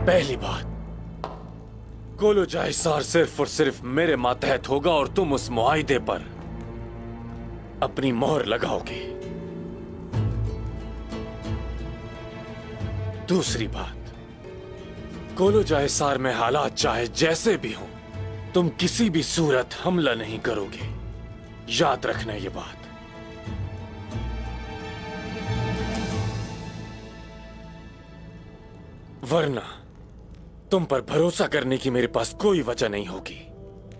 पहली बात, कोलो जायसार सिर्फ और सिर्फ मेरे मातहत होगा और तुम उस मुआहिदे पर अपनी मोहर लगाओगे। दूसरी बात, कोलो जायसार में हालात चाहे जैसे भी हों, तुम किसी भी सूरत हमला नहीं करोगे। याद रखना ये बात। वरना तुम पर भरोसा करने की मेरे पास कोई वजह नहीं होगी।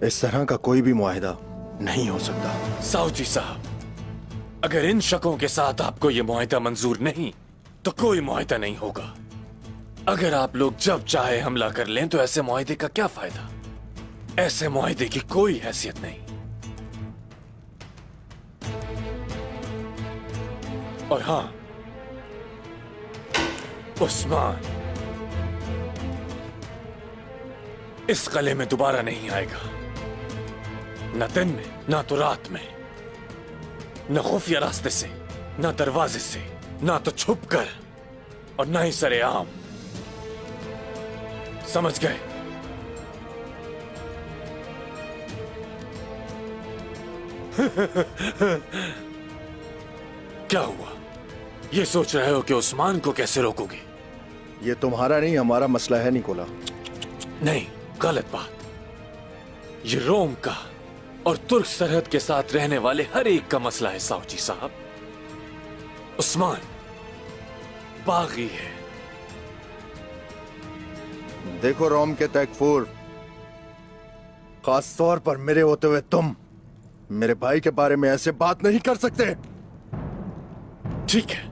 इस तरह का कोई भी मुआहिदा नहीं हो सकता। साउजी साहब, अगर इन शकों के साथ आपको यह मुआहिदा मंजूर नहीं तो कोई मुआहिदा नहीं होगा। अगर आप लोग जब चाहे हमला कर लें तो ऐसे मुआहिदे का क्या फायदा? ऐसे मुआहिदे की कोई हैसियत नहीं। और हां, उस्मान इस किले में दोबारा नहीं आएगा। न दिन में, न तो रात में, न खुफिया रास्ते से, न दरवाजे से, न तो छुप कर, और न ही सरेआम। समझ गए? क्या हुआ? ये सोच रहे हो कि उस्मान को कैसे रोकोगे? ये तुम्हारा नहीं, हमारा मसला है निकोला। नहीं, गलत बात। ये रोम का और तुर्क सरहद के साथ रहने वाले हर एक का मसला है साउजी साहब। उस्मान बागी है। देखो रोम के तकफूर, खास तौर पर मेरे होते हुए तुम मेरे भाई के बारे में ऐसे बात नहीं कर सकते। ठीक है,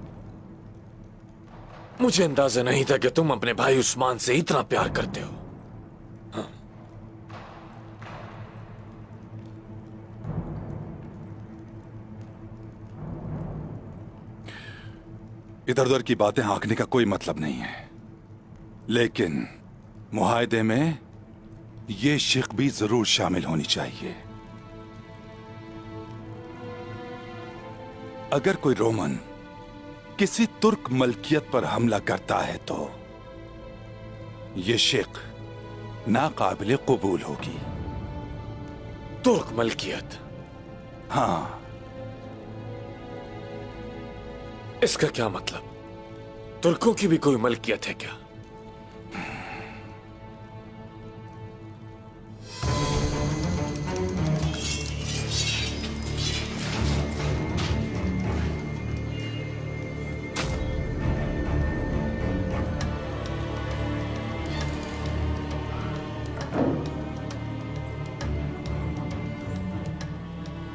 मुझे अंदाजा नहीं था कि तुम अपने भाई उस्मान से इतना प्यार करते हो। हाँ। इधर उधर की बातें हाँकने का कोई मतलब नहीं है, लेकिन मुआहिदे में ये शिक भी जरूर शामिल होनी चाहिए। अगर कोई रोमन किसी तुर्क मलकियत पर हमला करता है तो ये शिक नाकाबिले कबूल होगी। तुर्क मलकियत? हाँ। इसका क्या मतलब? तुर्कों की भी कोई मलकियत है क्या?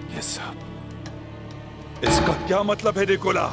ये सब, इसका क्या मतलब है निकोला?